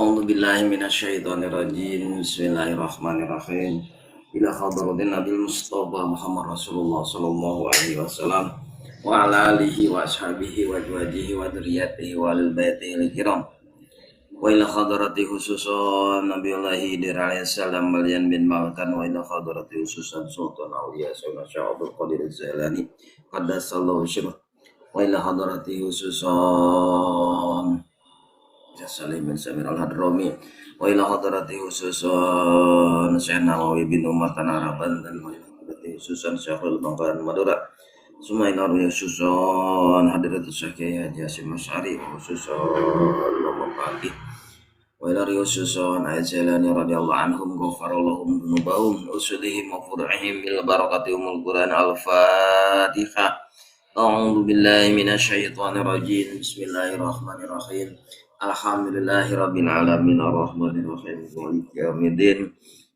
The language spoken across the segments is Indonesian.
A'udzu billahi minasyaitonir rajim. Bismillahirrahmanirrahim. Ila hadratin Nabil Mustafa Muhammad Rasulullah sallallahu alaihi wasallam wa ala alihi wa ashabihi wa azwajihi wa dzurriyyatihi wa lil baitihi kiram. Wa ila hadrati khususan Nabiullahi alaihi salam Malian bin Malkan wa ila hadrati khususan Sultan Auliya Sayyidina Syekh Abdul Qadir Az-Zailani qaddasallahu sirrah wa ila hadrati khususan Salim bin Samir al-Hadrami wa ila hadrati khususan Syekh Nawawi bin Umar Tanaraban dan wa ila hadrati khususan Syekhul Bangkalan Madura Sumaila khususan hadratus Syekh Haji Hasyim Asy'ari khususan Bapak Pati wa ila khususan Aisyalani radhiyallahu anhum ghafarallahum dzunubahum usudihim wa fur'ihim bil barakati umul Quran al-Fatihah. A'udzu billahi minasyaitonir rajim. Bismillahirrahmanirrahim. Alhamdulillahirabbil alamin arrahmanir rahim maliki yaumiddin.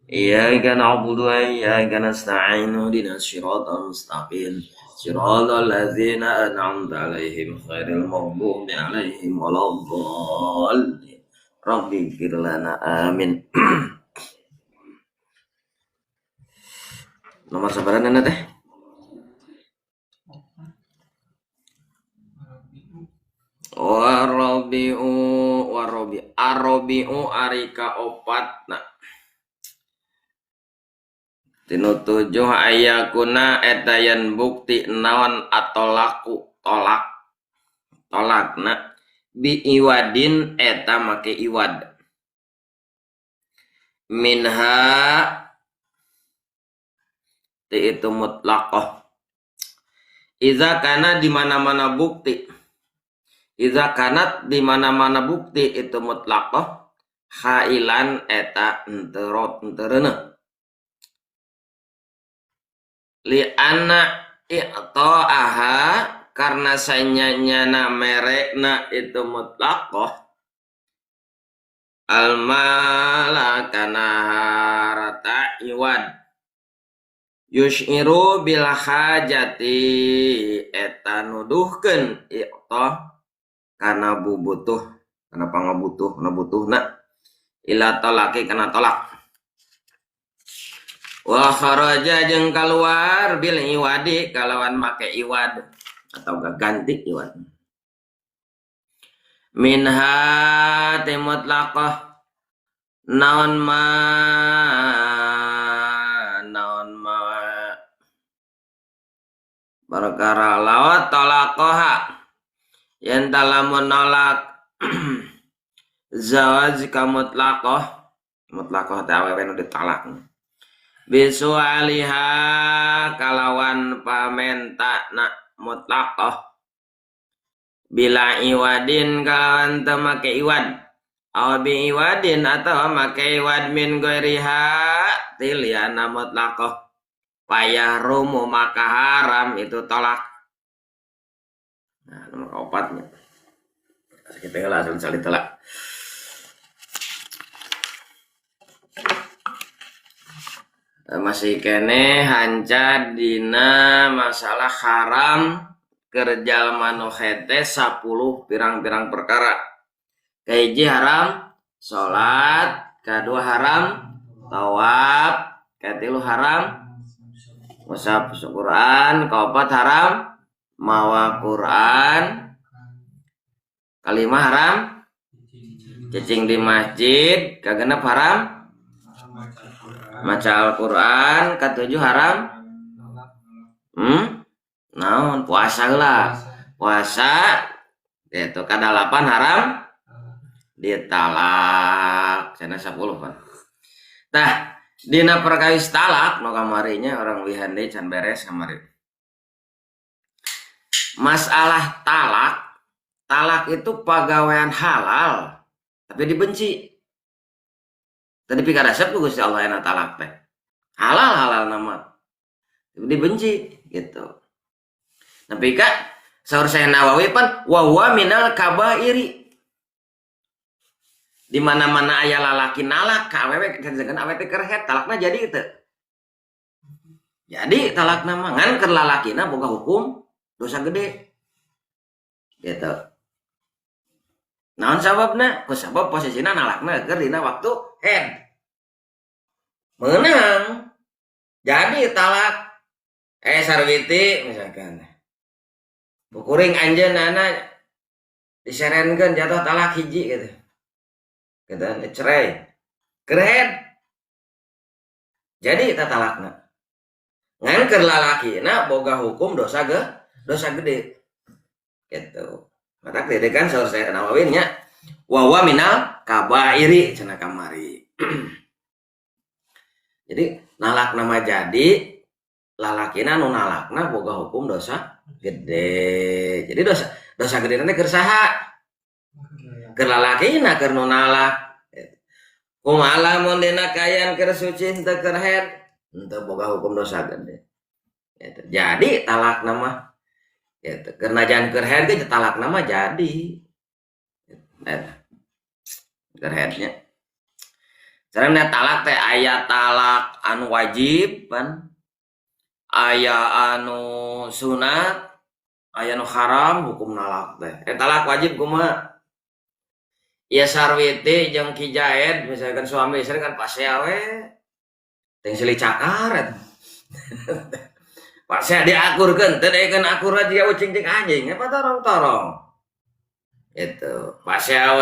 Iyyaka na'budu wa iyyaka nasta'in ihdinas siratal mustaqim. Siratal ladzina an'amta 'alaihim ghairil maghdubi 'alaihim waladdallin. Rabbi ighfir lana amin. Nomor sabaran teh? Arabi'u arika opatna tinu tujuh ayakuna etayan bukti naon atolaku tolakna bi iwadin eta make iwad minha ti itu mutlaqah iza kana di mana-mana bukti iza kanat di mana-mana bukti itu mutlaqah hailan eta entereuna li anna i'ta'aha karena sanyanya merekna itu mutlaqah al malakana harata iwad yushiru bil hajati eta nuduhkeun i'ta karena butuh karena pangabutuh na butuhna ila talaki kana tolak wa kharaja jeung keluar bil iwadi kalawan make iwad atau ganti iwad minha timutlaqah naon ma perkara lawat talaqaha yang dalam menolak zawaj kamutlaqah mutlaqah tawewe nu ditalak bisu aliha kalawan pamenta nak mutlaqah bila iwadin kalawan teu make iwad aw bi iwadin atau make iwad min ghairiha tiliana mutlaqah payah rumu maka haram itu tolak. Nah, nomor keempatnya kita langsung saling telak masih kene hanca dina masalah haram kerja manu hete 10 pirang-pirang perkara kahiji haram salat kedua haram tawaf ketilu haram mushaf Quran keempat haram mawa Quran kalima haram cicing di masjid kagenep haram maca Al-Quran ketujuh haram naon puasa lah puasa itu kadalapan haram ditalak sana 10 kan tah dina perkawis talak no kamarinya orang wihande can beres kamari masalah talak itu pegawaian halal tapi dibenci tadi pikir resep tuh Gusti Allah enak talak teh halal nama tapi dibenci gitu tapi kak saur saya Nawawi pan wa minal kabairi di mana-mana aya lalaki nalak ka awewe kajengan awewe teh kerhet talakna jadi gitu jadi talak nama ngan keur lalakina boga hukum dosa gede gitu Naon sababna? Ku sabab posisina nalakna keur dina waktu head. Menang. Jadi talak sarwiti misalkan. Bukuring anjeunna diserenkeun jatuh talak hiji gitu. Gitu cerai. Keur head. Jadi eta talakna. Ngan keur lalakina boga hukum dosa gede. Gitu. Mata gede kan selesai Nawawinnya wawa minal kabairi cenah kamari. Jadi nalak nama jadi lalakina nu nalakna boga hukum dosa gede. Jadi dosa gede nanti keur saha? Keur lalakina keur nu nalak. Kumaha lamun dina kayan keur suci teu keur head teu boga hukum dosa gede. Jadi talak nama gitu. Karena jangan kerhead ke talak nama jadi kerheadnya caranya talak teh aya talak anu wajib kan aya anu sunat aya anu haram hukum nalak teh talak wajib kumaha ya sarwiti jeung kijaed misalkan suami istri kan pasea we teh silih cakar Pak saya diakurkan, tadi kan akur aja ucing cing anjing, apa torong. Itu, Pak saya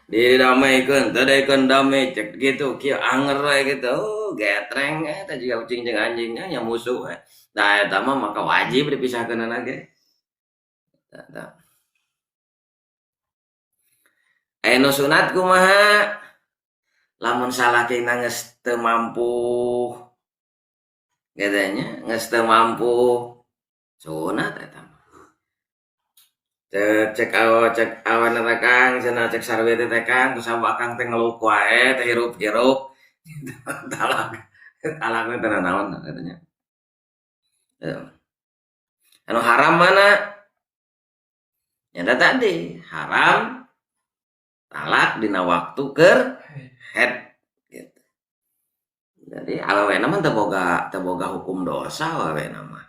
didamaikan, tadi kan damai cek gitu, kia anger gitu, getreng, tadi juga ucing cing anjingnya yang musuh, nah itu maka wajib dipisahkan lagi. Nu sunat kumaha, lamun salaki nangis teu mampu. Katanya geus teu mampu sunat eta cek awan kang cenah cek sarwi teh kang kusabab kang teh ngeluh wae teh hirup-hirup talak teh teu naon katanya anu haram mana ya tadi haram talak dina waktu keur head. Jadi awewena mah teu boga hukum dosa awewena mah.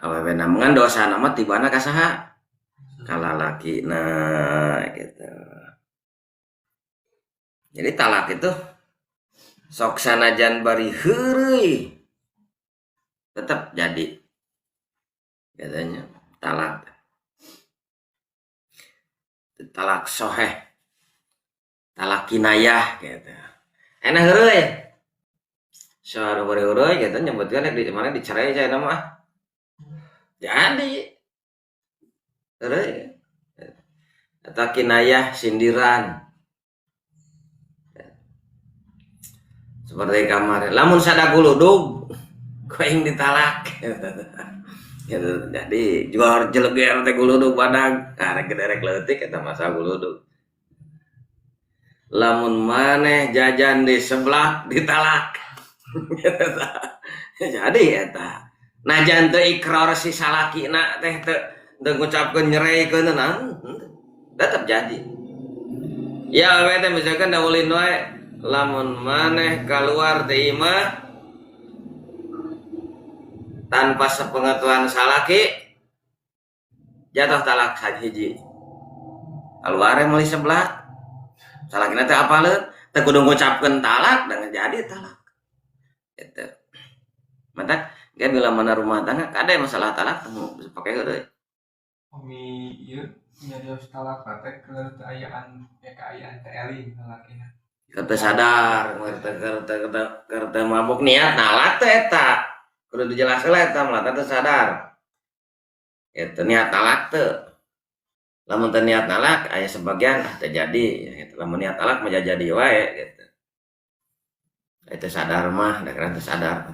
Awewena mah dosa nama tibana ka saha? Ka lalakina gitu. Jadi talak itu sok sanajan bari heureuy tetap jadi. Katanya talak. Talak soheh. Talak kinayah gitu. Enak heureuy. Soal urut gitu nyebutkan di mana dicerai aja nama jadi atau kinayah sindiran seperti kamar lamun sada guludug koing ditalak gitu. Jadi jual jeleger teh guludug badag arek derek leutik eta masa guludug lamun maneh jajan di sebelah ditalak jadi eta najan teu ikrar si salakina teh teu ngucapkeun nyereikeun tetep jadi ya we teh misalkan daulin wae lamun maneh keluar teh imah tanpa sepengetahuan salaki jatuh talak hiji keluar meuli sebelah salakina teh apaleun teu kudu ngucapkeun talak dan jadi talak itu mata dia bila mana rumah tangga ada masalah talak bisa pakai heureuy Omi ieu nya dia talak teh keur keayaan teh eling lalakina keur teu sadar keur teu mabuk niat talak teh eta kudu dijelaskeun eta mah teu sadar eta niat talak teu lamun teu niat talak aya sebagian teu jadi gitu lamun niat talak mah jadi wae gitu eta sadar mah da keur teu sadar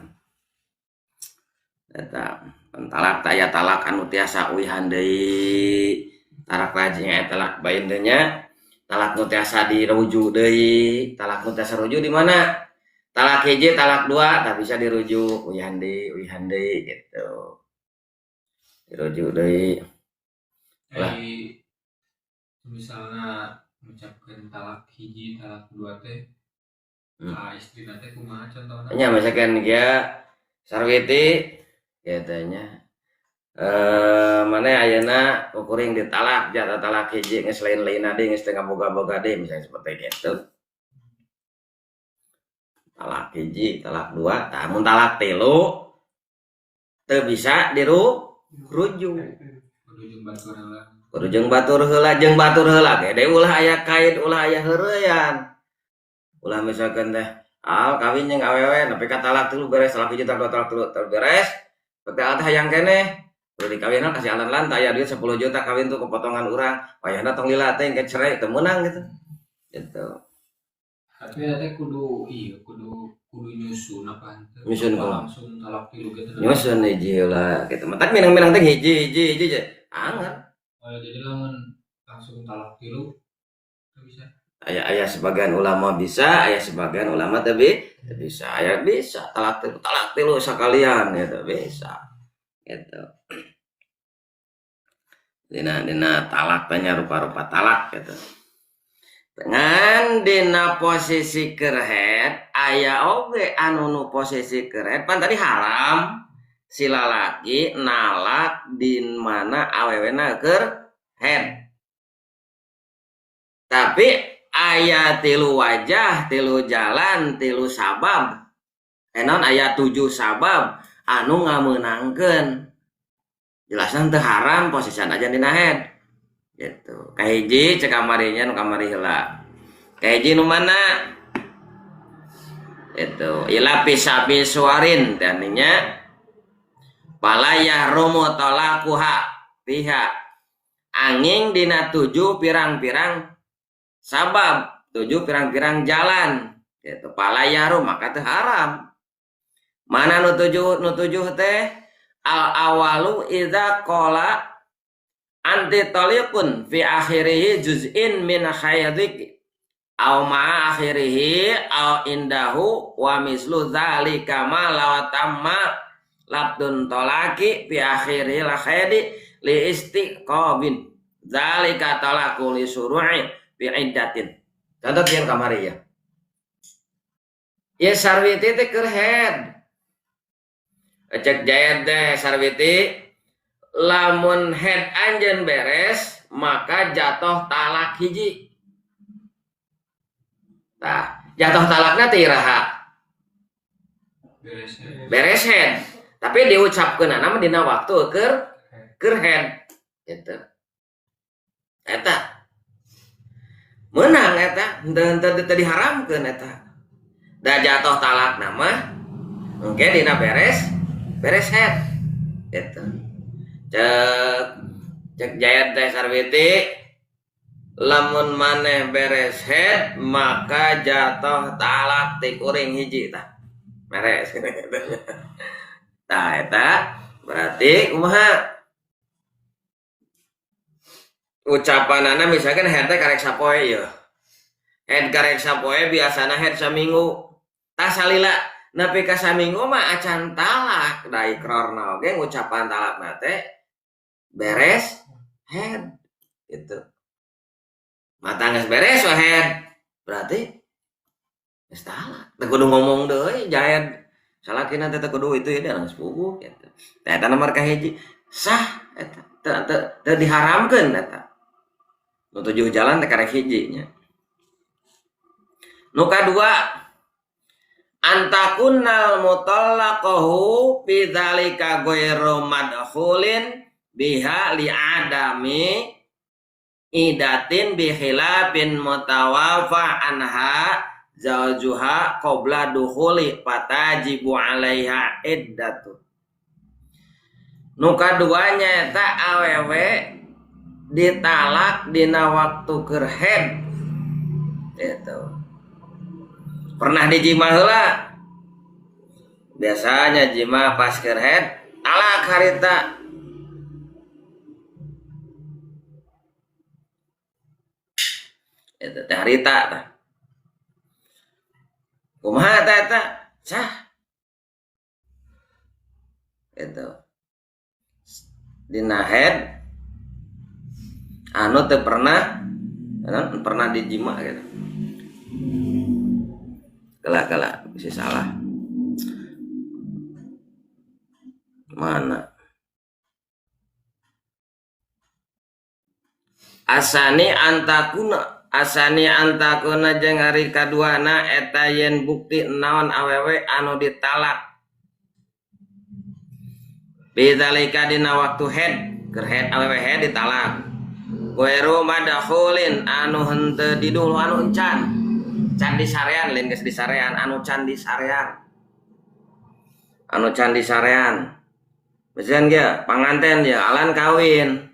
eta talak taya talak anu tiasa uihan deui talak lajengnya talak bain teh nya talak nu tiasa dirujuk deui talak nu tiasa rujuk di mana talak hiji talak dua tak bisa dirujuk uihan deui gitu dirujuk deui lah misalnya mengucapkan talak hiji talak dua teh istri teh kumaha contohna nya misalkan dia sarwiti katanya mana ayeuna kuring ditalak jatah talak hiji geus lain-lain ade geus teu ngaboga-boga deui misalnya seperti itu. Talak hiji, talak dua, tah mun talak tilu teu bisa dirujuk. Kudu jeung batur heula ge deui ulah aya kaid ulah aya heureuyan. Ulah misalkan teh kawin jeung awewe nepi ka talak tilu beres talak hiji talak tilu beres. Betul hayang keneh udah dikawinkan kasih alan aya duit 10 juta kawin tuh kepotongan orang wayahna tong lila teh ke cerai teu meunang gitu. Tapi teh kudu nyusun apa henteu. Nyusun langsung talak tilu gitu. Nyusun hiji heula gitu. Mentak minang-minang teh hiji anger. Oh, jadi langsung talak tilu teu bisa. Aya sebagian ulama bisa, aya sebagian ulama teu bisa. Aya bisa talak tilu sakalian gitu bisa. Gitu. Dina talak tanya rupa-rupa talak gitu. Dengan dina posisi kerhead aya oge anu nu posisi kerhead pan tadi haram si lalaki nalak di mana awewena kerhead. Tapi aya tilu wajah, tilu jalan, tilu sabab. Enon aya 7 sabab anu ngameunangkeun. Jelasna teu haram posisan aja dina head. Gitu. Kahiji cek kamarinya nu kamari heula. Kahiji nu mana? Itu ilapisapi suarin tadinya palayah rumu tolakuha pihak angin dina 7 pirang-pirang sabab 7 pirang-pirang jalan gitu palayah rum maka teu haram. Mana nu tujuh teh al awalu idza qala anti taliqun fi akhirih juz'in min khaydik aw ma akhirih aw indahu wa mislu dzalika ma law tamma labdun talaqi fi akhirih la khaydi li istiqabin dzalika talaqu li suru'i bi iddatin. Contoh yang kamari ya. Ya sarwiti teh keur head. Cek jayat deh sarwiti lamun head anjen beres maka jatuh talak hiji. Tah jatuh talakna teh iraha beres head tapi diucapkeun nama dina waktu keur head gitu. Eta menang eta henteu diharamkeun eta. Da jatuh talak nama oke dina beres head gitu. Cek jayat teh sarwiti lamun maneh beres head maka jatuh talak ti kuring hiji tah beres. Tah eta berarti kumaha ucapanana misalkan head teh karek sapoe ya. Head karek sapoe biasana head saminggu. Tah salila nepi ka saminggu mah acan talak da ikrarna oge ngucapan talakna teh beres head gitu. Mata geus beres we head berarti geus talak. Teu kudu ngomong deui jaed salakina teh teu kudu itu ya geus puguh gitu. Tah eta nomor kahiji sah eta teu diharamkeun eta. Nu 7 jalan teh karek hiji nya. Nu kadua antakunnal mutallaqahu fi dzalika ghairu madkhulin biha li adami idatin bi khilafin mutawafa anha zawjuha qabla dukhuli fatajibu alaiha iddatu. Nu kaduanya eta awewe ditalak dina waktu keur head itu. Pernah dijima heula biasanya jima pas keur head talak harita eta teh harita tah kumaha eta sah itu dina head anu teu pernah dijima gitu. Kala bisa salah. Mana? asani antakuna jeung ari kaduana eta yen bukti naon awewe anu ditalak bidzalika dina waktu head keur head awewe head ditalak Weru madahulin anu henteu didulu anu encan can disarean lain geus disarean anu can disarean misalkan ge panganten ya alan kawin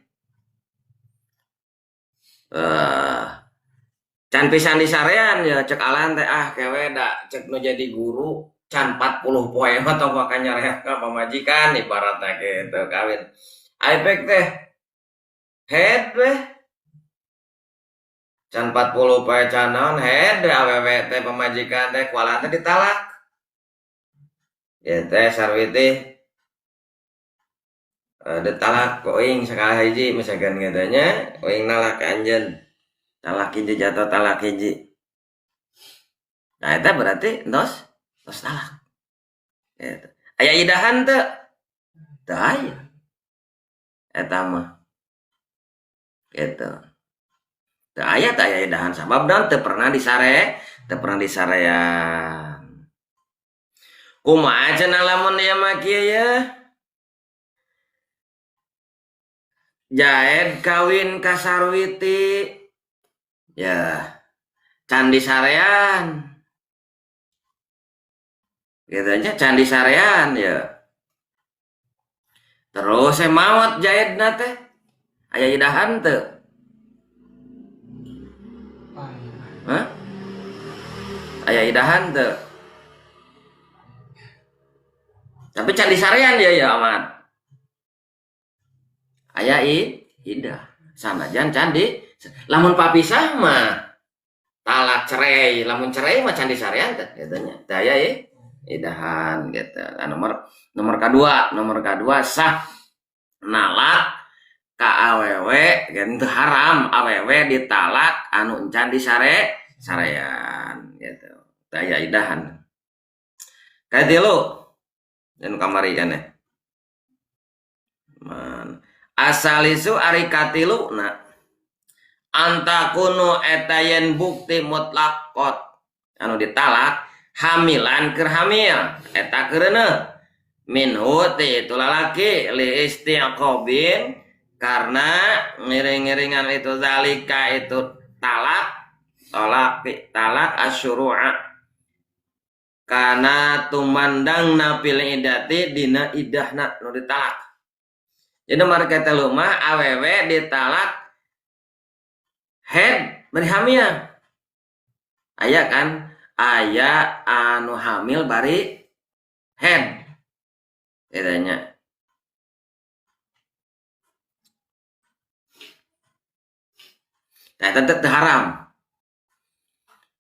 can pisan disarean ya cek alan teh kewe da cek nu jadi guru can 40 poe mah tong ka nyareak ka pamajikan ibaratna kitu kawin aipek teh head weh can 40 poe can naon head awewe teh pamajikan teh kuala teh ditalak ya teh sarwiti ditalak ku euing sakali hiji misalkan katanya euing nalak ka anjeun talak hiji jatuh talak hiji nah eta berarti tos talak gitu. Aya idahan teu aya eta mah gitu teu aya idahan sabab naon teu pernah disarean kumaha cenah lamun ieu mah kieu ya Jaed kawin ka Sarwiti ya can disarean gitu aja can disarean ya terus maot Jaedna teh aya idahan teu aya idahan teu tapi can disarean ya amat aya idah sanajan can di lamun papisah mah talak cerai lamun cerai mah can disarean teh katanya teh aya idahan gitu nomor kedua sah nalak ka awewe gitu haram awewe ditalak anu encan disarean gitu teh aya idahan katilu dan kamari kana asalisu ari katilu na antakunu etayen bukti mutlakot anu ditalak hamilan keur hamil eta keureuneun minhu ti itu lalaki li istiqobin karena ngiring-ngiringan itu zalika itu talak asyru'a kana tumandang napil idati dina idahna nu ditalak jadi nomor ketelu mah awewe ditalak head bari hamil aya kan aya anu hamil bari head katanya eta teh haram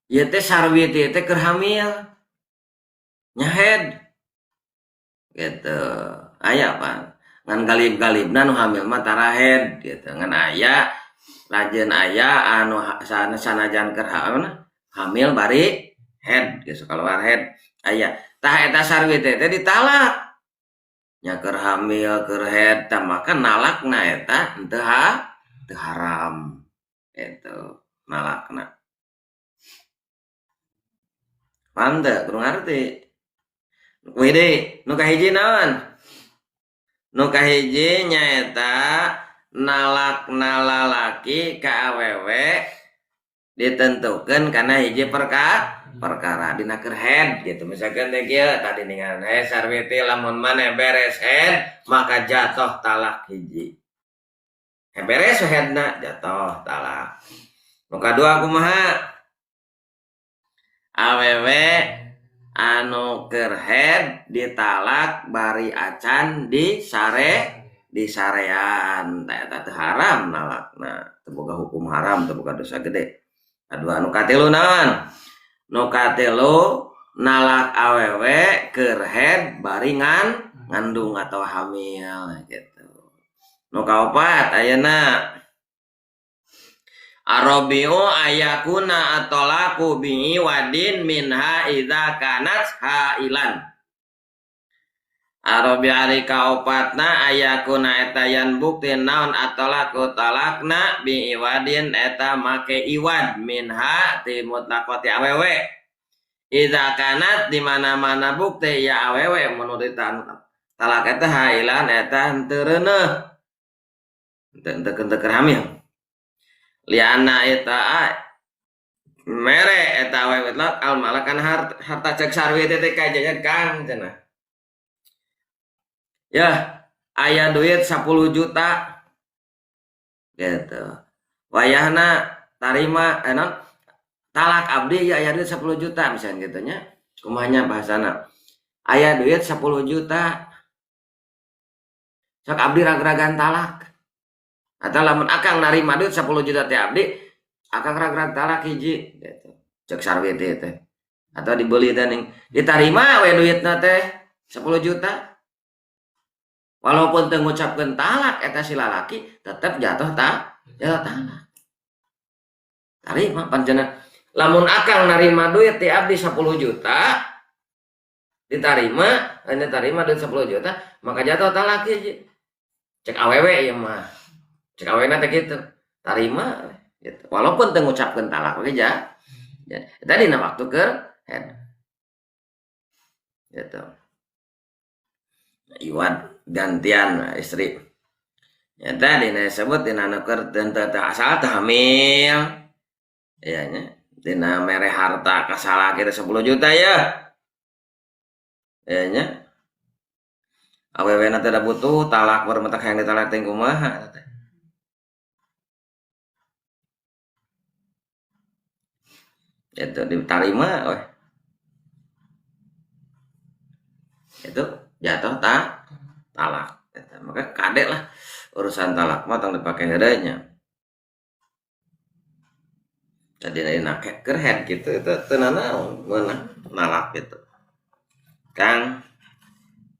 ieu teh Sarwiti teh keur hamil nya head gitu aya apa ngan galib-galibna nu hamil mah tara head gitu ngan aya lajeun aya anu sanajan keur hamil bari head geus kaluar head aya tah eta Sarwiti teh ditalak nya keur hamil keur head tah maka nalakna eta teu haram itu nalakna paham teu kudu ngarti nu kahiji naon nu kahiji nyaeta nalakna lalaki ka awewe ditentukeun kana hiji perkara dina keur head gitu misalkan teh kieu tadi ningan Sarwiti lamun maneh beres head maka jatuh talak hiji beres headna jatuh talak nu kadua kumaha awewe anu keur head ditalak bari acan disarean eta teh haram nalakna teu boga hukum haram teu boga dosa gede kadua anu katilu naon nu katilu nalak awewe keur head bari ngandung atau hamil gitu nu kaopat ayeuna Arabiu ayakuna atolaku bihi wadin minha idza kanat hailan Arabi ari kaopatna ayakuna eta yan bukti naon atalaku talakna bi iwadin eta make iwad minha ti mutlaqati awewe. Idza kanat di mana-mana bukti ya awewe menurut talak eta hailan eta henteu reuneuh. Henteu hamil. Liana eta mere eta awewe al malakan harta cek sarwi teh kajajan Kang cenah. Ya, aya duit 10 juta gitu. Wayahna tarima talak abdi ya aya duit 10 juta misalnya gitu nya. Kumanya bahasana. Aya duit 10 juta. Sok abdi rag-ragan talak. Atau lamun akang narima duit 10 juta teh abdi, akang rag-rag talak hiji gitu. Cek sarwi teh. Atau dibeli teh ditarima we duitna teh 10 juta. Walaupun teu ngucapkeun talak eta si lalaki tetep jatuh talak. Tarima panjenengan lamun akang narima duit ti abdi 10 juta ditarima duit 10 juta maka jatuh talak hiji. Cek awewe ieu mah. Cek awewena teh kitu. Tarima gitu. Walaupun teu ngucapkeun talak we ja. Eta dina waktu keur head. Gitu. Iwan gantian istri. Ya tadi disebut dina nuker teu asal teu hamil. Ya nya. Dina mere harta kasalaki 10 juta ya. Ya nya. Awewena teh da butuh talak bermetak hayang ditalak teh kumaha teh. Itu ditarima weh. Itu jatuh talak. Maka kadek lah urusan talak mah tong dipake heureunya. Jadi nake kerhead gitu itu tenanaon meunang nalak gitu. Kang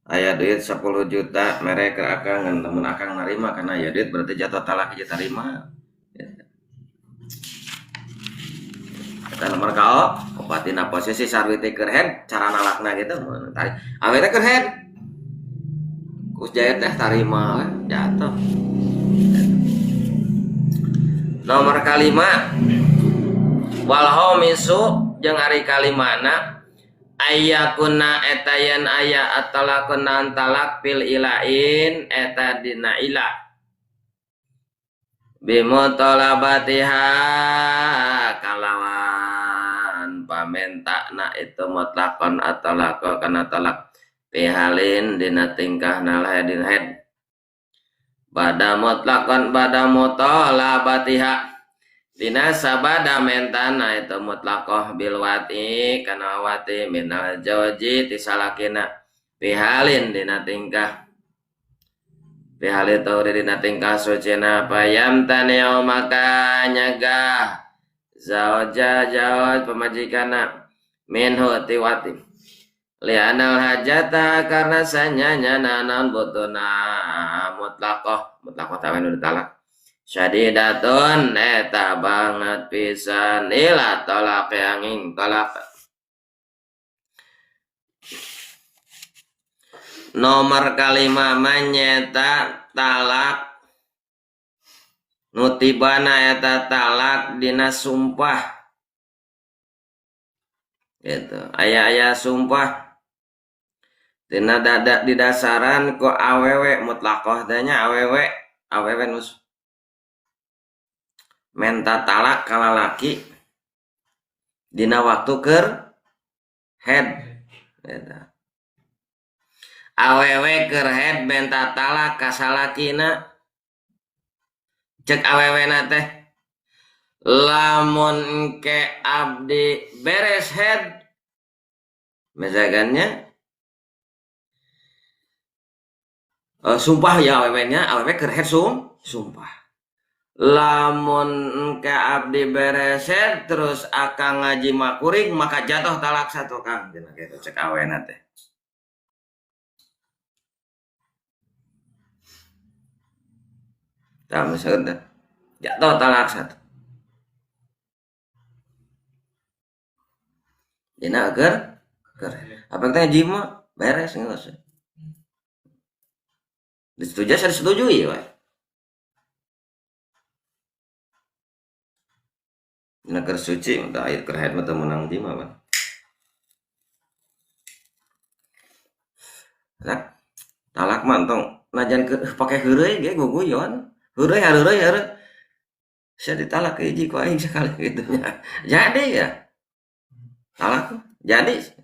aya duit 10 juta mere ke akang ngan temen akang narima karena aya duit berarti jatuh talak hiji tarima. Eta nomor kao opatina posisi sarwi teh kerhead cara nalakna gitu tari awe teh kerhead kus jaya teh tarima jatuh. Nomor kalima wal homisu jeung ari kalimana ayyakuna etayan aya atalakun talak pil ilain eta dina ila bimutolabatiha kalawan pamentakna itu mutlakon atalako kana talak pihalin dina tingkah nalhedin head bada mutlakon bada mutolabatiha dina sabada mentana itu mutlakoh bilwati kana wati minal jauji tisalakina pihalin dina tingkah pihali tau dina tingkah sucina payam taniyau maka nyagah zauja jauj pemajikana minhu tiwati lianal hajata karena sanyanya nanon butuna mutlakoh tawen udah talak syadidatun eta banget pisan ila talak yang ing talak. Nomor kalima manyeta talak nutibana eta talak dina sumpah gitu aya sumpah dina didasaran ku awewe mutlakoh tanya awewe nus menta talak kalalaki dina waktu keur head gitu. Awewe keur head menta talak kasalakina cek awewena teh lamun ke abdi beres head misalkannya sumpah ya awewenya awewe keur head sumpah lamun ke abdi beres head terus akang ngaji makuring maka jatuh talak satu kang dina kitu cek awewena teh. Nah, misalnya jatuh talak satu. Dina agar apa kita jima beres nggak usah. Disetujui saya disetujui we. Negara suci udah air kerhet mah teu meunang di mah. Nah, talak mah entong najan ke pake heureuy ge guguyon. Heureuy hareureui hareureui. Saya ditalak ke hiji ku aing sekali gitu nya. Jadi ya, talak jadi.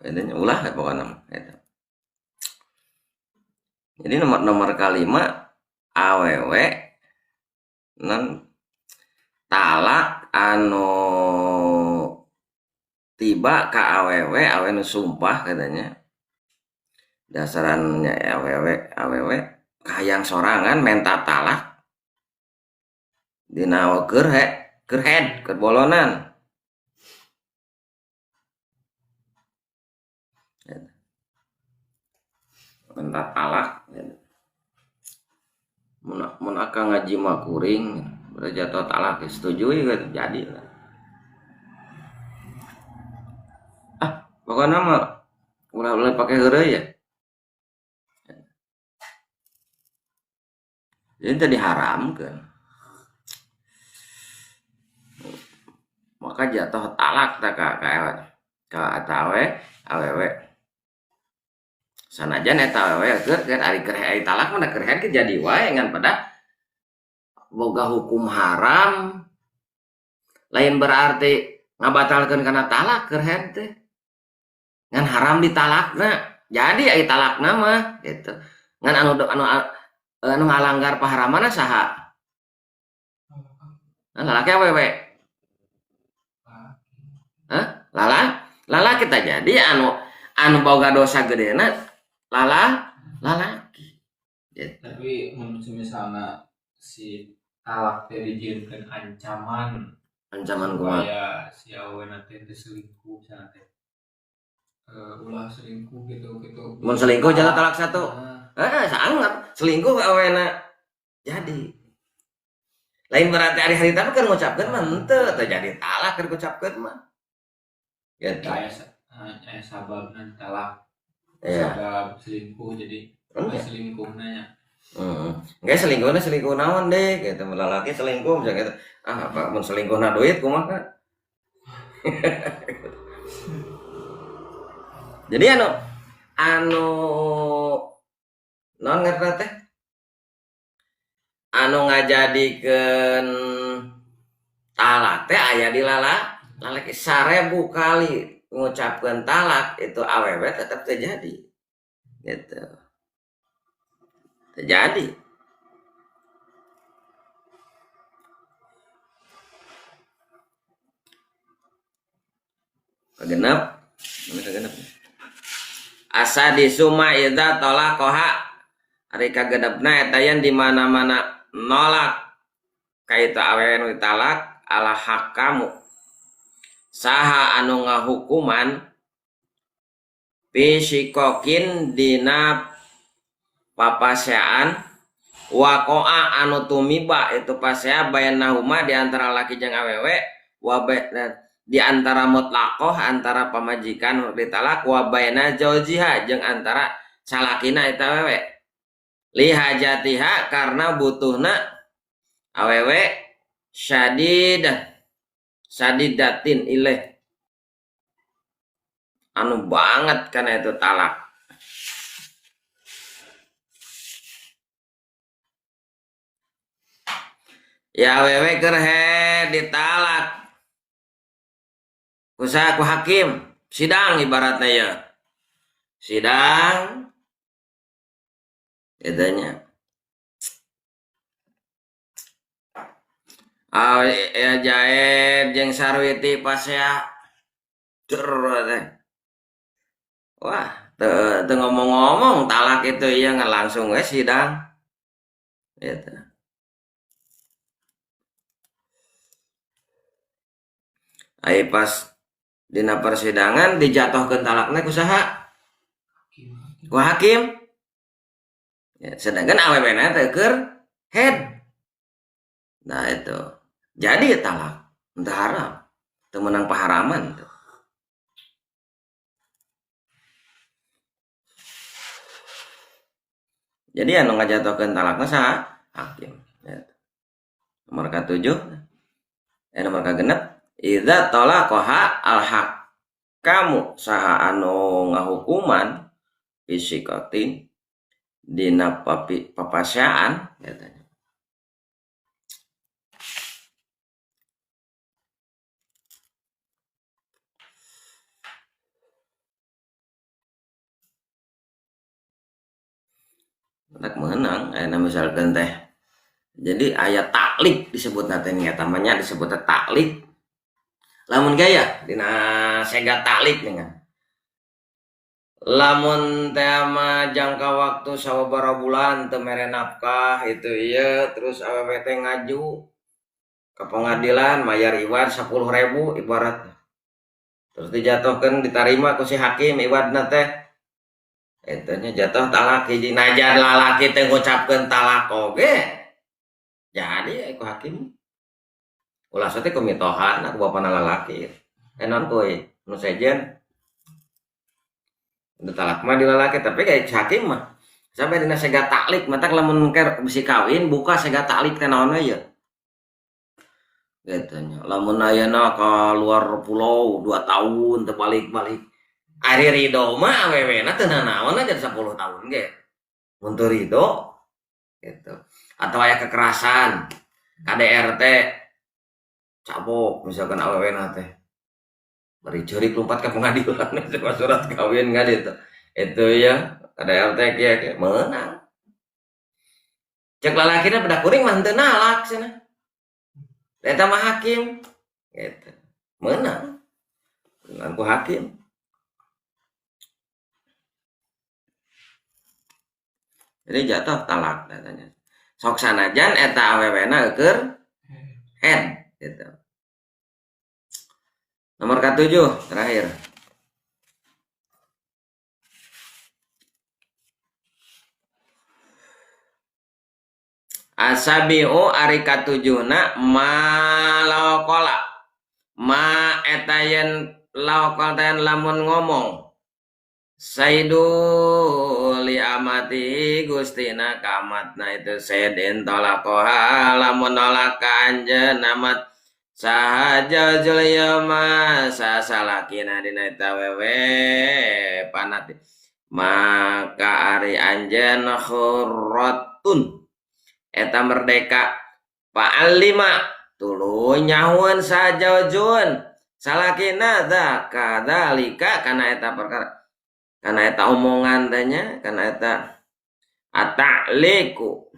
Intinya ulah pokoknya mah eta. Jadi nomor kalima awewe non talak anu tiba ka awewe awewe nu sumpah katanya dasarannya awewe kahayang sorangan menta talak dina keur head keur bolonan menta talak mun akang ngaji mah kuring berjatuh talak setujui jadi lah. Pokoknya mah ulah pakai heureuy ya. Jadi tadi diharamkeun. Maka jatuh talak tak ka awewe. Sanajan eta awewe keur ari talak mah keur head jadi wae ngan pada boga hukum haram. Lain berarti ngabatalkeun kana talak keur head teh. Ngan haram ditalakna. Jadi ai talakna mah gitu. Ngan anu ngalanggar paharamana saha? Lalaki awewe. Lala kita jadi anu boga dosa gedena lalaki. Gitu. Tapi misalnya si talak teh dijieunkeun ancaman kumaha? Si aweuna teh selingkuh sana teh. Ulah selingkuh gitu. Mun selingkuh jangan talak satu. Sangat selingkuh awena jadi. Lain berarti hari-hari tapi kan ngucapkeun mah henteu teh jadi talak keur ngucapkeun mah. Gitu. Aya sababna talak. Iya. Sabab selingkuh jadi selingkuh nanya. Enggak selingkuh naon deh gitu. Lalaki selingkuh bisa gitu. Apa mun selingkuhna duit kumaha? Jadi anu non ngerti teh anu ngajadikeun talak teh aya di lalaki 1000 kali ngucapkeun talak itu awewe tetap terjadi gitu terjadi. Kegenep asa disuma idza talaqaha ari kagenepna eta yen di mana-mana nolak kaitu awewe nu talak ala hakamu saha anu ngahukuman pisikokin dina papasean waqa'a anu tumiba itu pasea bainahuma di antara laki jeung awewe wa di antara mutlaqoh antara pamajikan ditalak wa baina zaujiha jeung antara salakina eta awewe li hajatiha karena butuhna awewe syadidatin ilaih anu banget karena itu talak. Ya awewe keur ditalak ku hakim sidang ibaratnya ya sidang etanya ya jaeb jeung sarwiti pasea teh wah teu ngomong-ngomong talak itu iya nggak langsung sidang gitu. Ai pas dina persidangan dijatuhkeun talakna ku saha? Ku hakim. Ya, sedangkan awewena teh keur head. Nah itu. jadi talak entah haram teu meunang paharaman tuh. Jadi anu ngajatokeun talakna saha? Hakim. Ya. Nomor ka-7 nomor ka-6 idza talaqaha al-haq kamu saha anu ngahukuman fisikatin dina papasyaan katanya. Tak menang misalkan teh jadi ayat taklik disebut nanti tamanya disebut taklik lamun gaya dina sega taklik dengan lamun teh mah jangka waktu sababaraha bulan teu mere nafkah itu iya terus awewe teh ngaju ke pengadilan mayar iwad 10.000 ibarat terus dijatuhkan diterima ku si hakim iwadna teh etanya jatuh talak hiji najan lalaki teh ngucapkeun talak oge jadi ku hakim ulah teh kumitohan aku bapana lalaki enon kuy nu sejen talak mah di lalaki tapi kayak hakim mah sampai dina sega taklik matak lamun ker bisi kawin buka sega taklik teh naon we ya katanya lamun ayeuna ka luar pulau 2 tahun teu balik-balik ari ridho mah awewena teu naon aja 10 tahun ge mun teu ridho gitu atau aya kekerasan KDRT cabok misalkan awewena teh bari ceurik lompat ke pengadilan coba surat kawin kan itu ya KDRT kieu meunang cek lalakina pada kuring mah teu nalak cenah eta mah hakim gitu meunang dengan ku hakim. Jadi jatuh talak katanya. Sok sanajan eta awewena keur head gitu. Nomor ke-7 terakhir. Asabiu ari ka-7na malaqala. Ma eta yen laoqal lamun ngomong Saidu li amati gustina kamatna itu seden tolakoha lamun nolak ka anjeun amat sahaja julyama sasalakina dina eta wewe panati maka ari anjeun khurratun eta merdeka pa'alima tuluy nyahuan sajajun salakina dzaka dzalika kana eta perkara karena eta omongan tanya karena eta ata'liku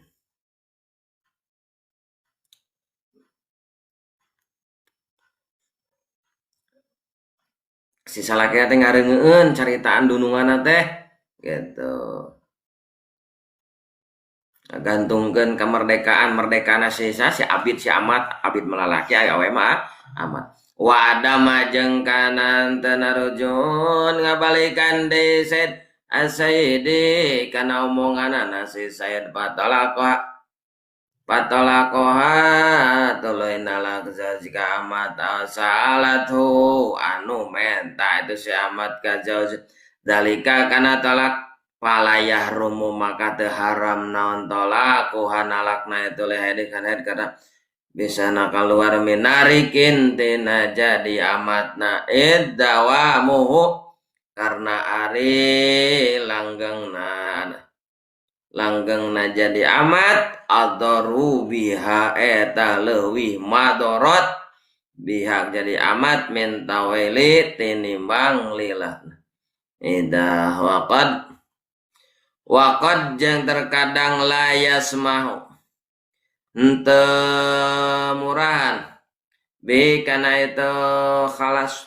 si salakina teh ngareungeun caritaan dununganna teh gitu gantungkeun kemerdekaan merdekana si abid si amat abid melalaki awe mah amat Wada majeng kanan tenarujun ngabalikan deset asaidi kana omongan si Sayyid patolakoha tuluy nalak jika amat salatu anu menta itu si amat kajauh dalika kana tolak palayah rumu maka teu haram naon tolak kuhanalakna itu lehedi kana kana bisa keluar minarikin tina jadi amatna iddawamuhu karena ari langgengna jadi amat adaru biha eta leuwih madorot biha jadi amat min tawili tinimbang lilah idah waqad jang terkadang layas mahu ente murahan B karena itu khalas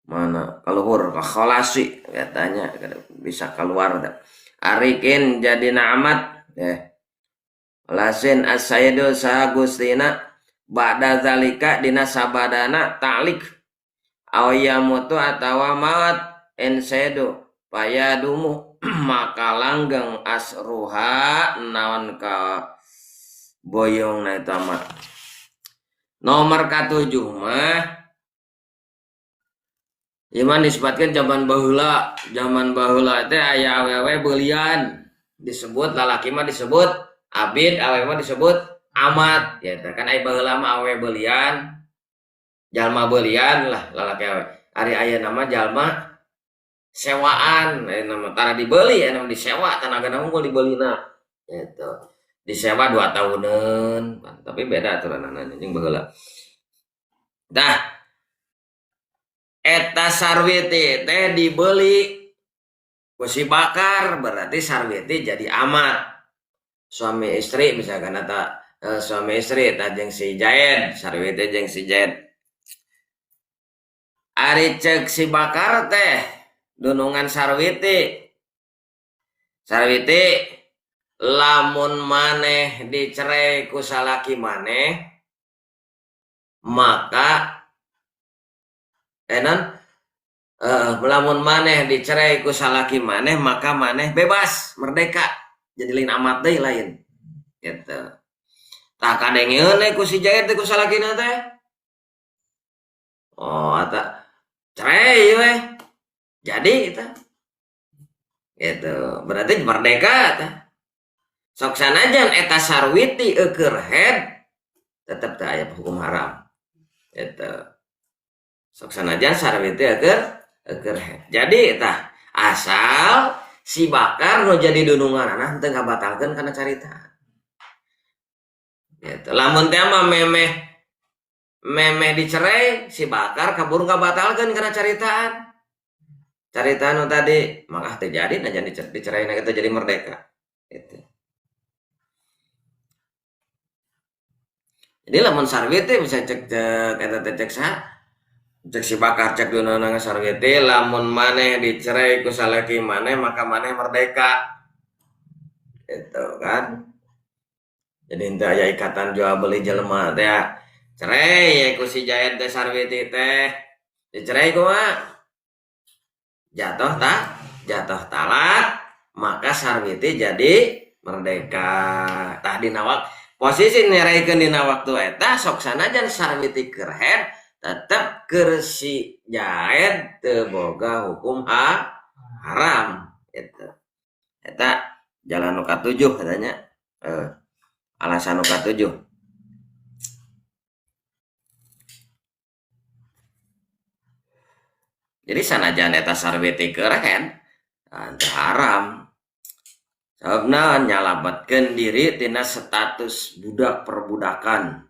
mana keluar khalasi katanya bisa keluar arikin jadi na'amat lasin as-sayyidu sahagustina ba'da zalika dina sabadana ta'lik awayamutu atawa maat ensedu payadumu maka langgeng asruha naon ka boyong na itu amat Nomor katujuh mah iman disebutkan zaman baheula teh aya awewe beelian disebut lalaki mah disebut abid, awewe mah disebut amat ya kan aya baheula mah awewe beelian jalma beelian lah lalaki awewe ari aya nama jalma sewaan nama tara dibeli nama disewa tanagana unggul dibelina gitu disewa 2 tahunan tapi beda aturanana jeung baheula dah eta sarwiti teh dibeli ku si bakar berarti sarwiti jadi amat suami istri misalkan eta suami istri eta jeung si Jaed sarwiti jeung si Jaed ari cek si bakar teh dunungan sarwiti lamun maneh dicerai ku salaki maneh maka lamun maneh dicerai ku salaki maneh maka maneh bebas merdeka jadi lain amat deui lain gitu tah kadengieun ku si Jaed ku salakina teh oh eta cerai we jadi itu gitu berarti merdeka tah sok sanajan eta sarwiti eukeur head tetep teh aya hukum haram gitu sok sanajan sarwiti eukeur head jadi tah asal si bakar nu jadi dununganna teu ngabatalkeun kana carita gitu lamun teh mah memeh dicerai si bakar kabur ngabatalkeun kana caritaan carita nu tadi maka terjadi nah jadi dicerai kita jadi merdeka itu jadi lamun sarwiti bisa cek eta teh cek si bakar cek dununna sarwiti lamun maneh dicerai ku salaki maneh maka maneh merdeka itu kan jadi henteu aya ikatan jual beli jelema teh cerai ku si Jaed teh sarwiti teh dicerai kumaha jatuh talak maka sarwiti jadi merdeka tah dina posisi neraikeun dina waktu eta sok sanajan sarwiti keur head tetep keur si Jaed teu boga hukum haram gitu eta jalan nu katujuh katanya alasan nu katujuh jadi sanajan eta sarwiti keren haram sababna nyalabatkeun diri tina status budak perbudakan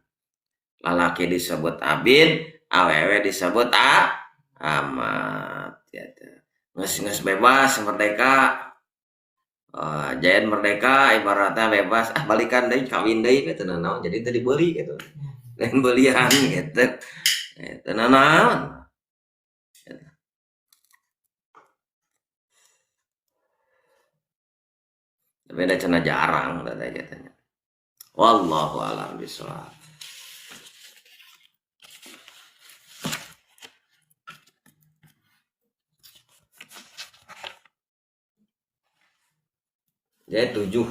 lalaki disebut abid awewe disebut amat ya geus bebas merdeka Jaed merdeka ibaratnya bebas balikan deui kawin deui gitu naon jadi teu dibeli gitu lain belian gitu itu naon beda cenah jarang katanya wallahu a'lam bishawab jadi tujuh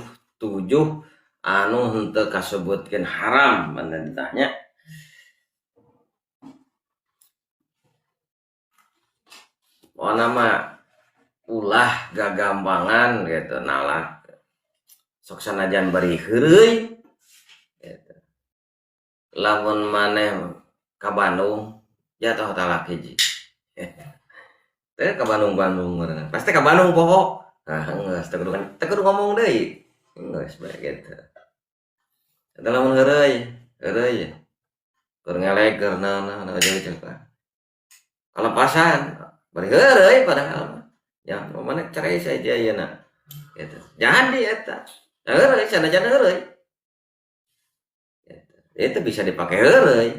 anu henteu kasebutkeun haram mana ditanya nama ulah gagampangan gitu nalah sok sanajan bari heureuy gitu. Lamun maneh ka Bandung jatuh talak hiji teh ka Bandung meureun pasti ka Bandung poho geus teu kudu ngomong deui geus bae gitu eta lamun heureuy keur ngelek keur naon aja kalepasan bari heureuy padahal ya mana cerai saja ayeuna gitu jadi eta heureuy sanajan heureuy itu bisa dipakai heureuy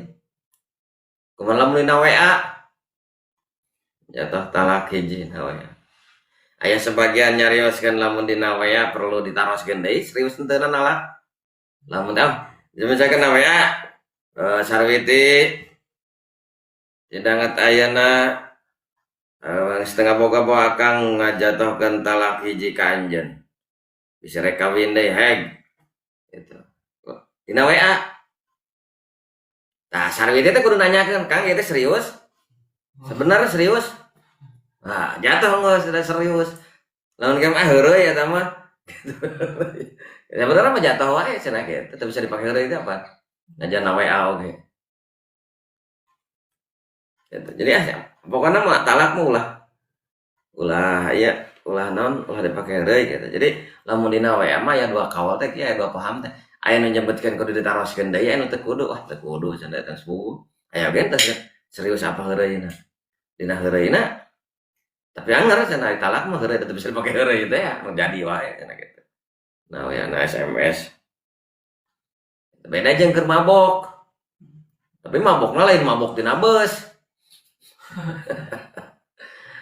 kumaha lamun dina WA jatuh talak hiji na WA aya sebagian nyarioskeun lamun dina WA perlu ditaroskeun deui serius henteu nalah lamun misalkan na WA sarwiti sidanget ayeuna setengah boga akang ngajatohkeun talak hiji ka anjeun bisa rek kawin deui heg gitu dina WA Nah, sarwi teh kudu nanyakeun, Kang, ieu teh serius? Sebenarnya serius? Nah, jatuh nggak sudah serius. Lamun game heureuy eta mah. Ya bener mah jatuh wae cenah kitu, teu bisa dipake heureuy itu apa? Ngajana WA oge. Gitu. Jadi pokoknya mah talak mah ulah naon ulah dipake heureuy gitu. Jadi lamun dina WA mah ya dua kawal teh kieu aya dua paham teh. Aya nu nyebutkeun kudu ditaroskeun deui, aya nu teu kudu. Wah, teu kudu cenah eta sepupu. Aya oge teh serius apa heureuy na. Dina heureuy na tapi anger cenah talak mah heureuy teu bisa dipake heureuy teh ya, jadi wae cenah gitu. Nah, ya SMS. Beda jeung keur mabok. Tapi mabokna lain mabok dina beus.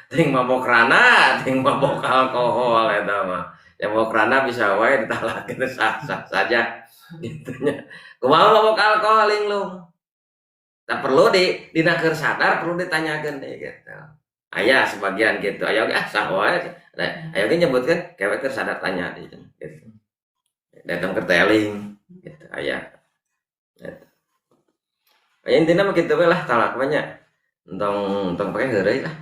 Ting mabok rana, ting mabok alkohol eta mah. Ya mabok rana bisa wae ditalak gitu sah-sah saja gitu nya. Kumaha mabok alkohol linglung? Tak perlu dina keur sadar perlu ditanyakeun deui gitu. Aya sebagian gitu. Aya ge sah wae. Aya ge nyebutkeun kewe keur sadar tanya deui gitu. Datang ke teling gitu aya. Aya intina mah kitu we lah talak banyak. Entong pake heureuy lah.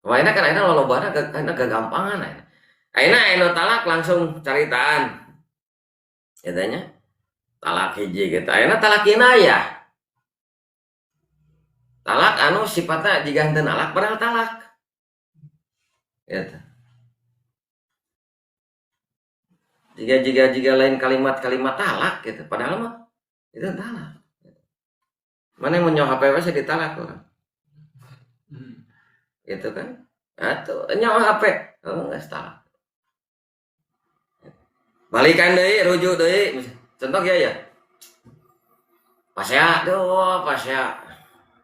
Ayeuna kan ayeuna lolobana gagampangan ayeuna. Ayeuna anu talak langsung caritaan. Katanya talak hiji gitu. Ayeuna talak kinayah. Talak anu sifatna jiga henteu nalak padahal talak. Gitu. Jika lain kalimat talak gitu. Padahal mah itu talak. Mana yang menyoh HP saya ditalak orang. Gitu kan? Atau nyoh HP, oh enggak talak. Balikan deui, rujuk deui. Contoh ya. Pasya, pasya.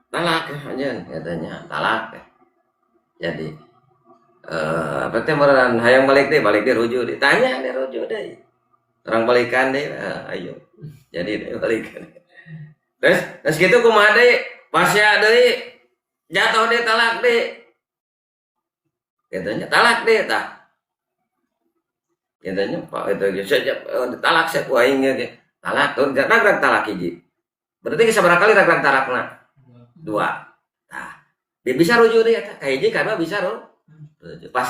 Talak anjeun katanya, talak. Jadi apa teh meureun hayang balik deh rujuk deh. Tanya deh rujuk deh. Orang balikan deh, ayo. Jadi deh balikan. Terus gitu kumaha deui? Pasya deui. Jatuh deh talak deh. Katanya talak deh tah. Katanya Pak itu saja talak saya ku aing ge. Talak tuh rag talak hiji. Berarti sabaraha kali rag talakna? 2. Nah, dia bisa rujuk deh eta. Ka hiji kana bisa pas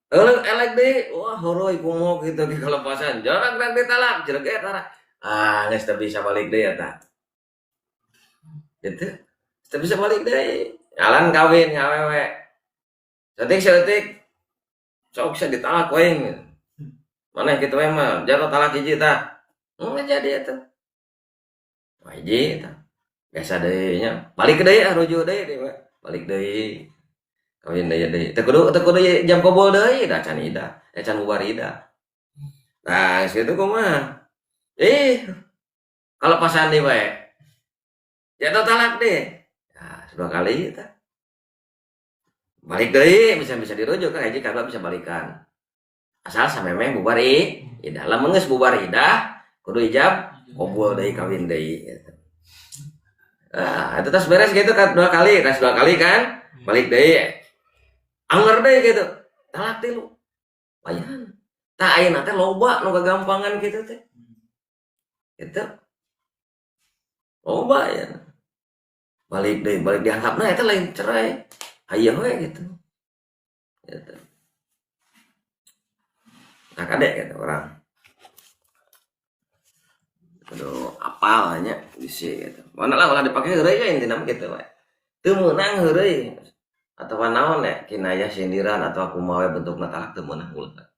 elek deh, wah horoy kumo gitu di kelepasan. Jangan rag ditalak, jereg eta. Geus teu bisa balik deui eta. Gitu. Teu bisa balik deui. Jalan kawin ngawewe. Setik sok bisa ditalak we. Mana kitu we mah jatuh talak hiji tah. Enggak jadi eta. Hiji tah. Biasa deui nya. Balik deui rujuk deui balik deui. Kawin deui. Teu kudu jam kobol deui da can ida, can bubar ida. Nah, situ kumaha? Kalau pasan deui we. Jatuh talak deh. Nah, 2 kali tah. Balik deui bisa dirujuk kan hiji kada bisa balikan. Asal samemeh bubar idah. Lamun geus bubar idah kudu ijab kobol deui kawin deui gitu. Itu tas beres gitu kan 2 kali, tas 2 kali kan balik deui. Anger deui gitu. Talak tilu. Layan. Tah ayeuna teh loba nu gagampangan kitu teh. Gitu. Loba ya. Balik dianggapna eta lain cerai. Hayo we gitu. Gitu. Nah, kadek gitu orang. Aduh, apal nya bisi gitu. Mana lah ulah dipake heureuy ya intina mah gitu we. Teu meunang heureuy. Atawa naon ya kinayah sindiran atau kumaha bentukna talak teu meunang ulah.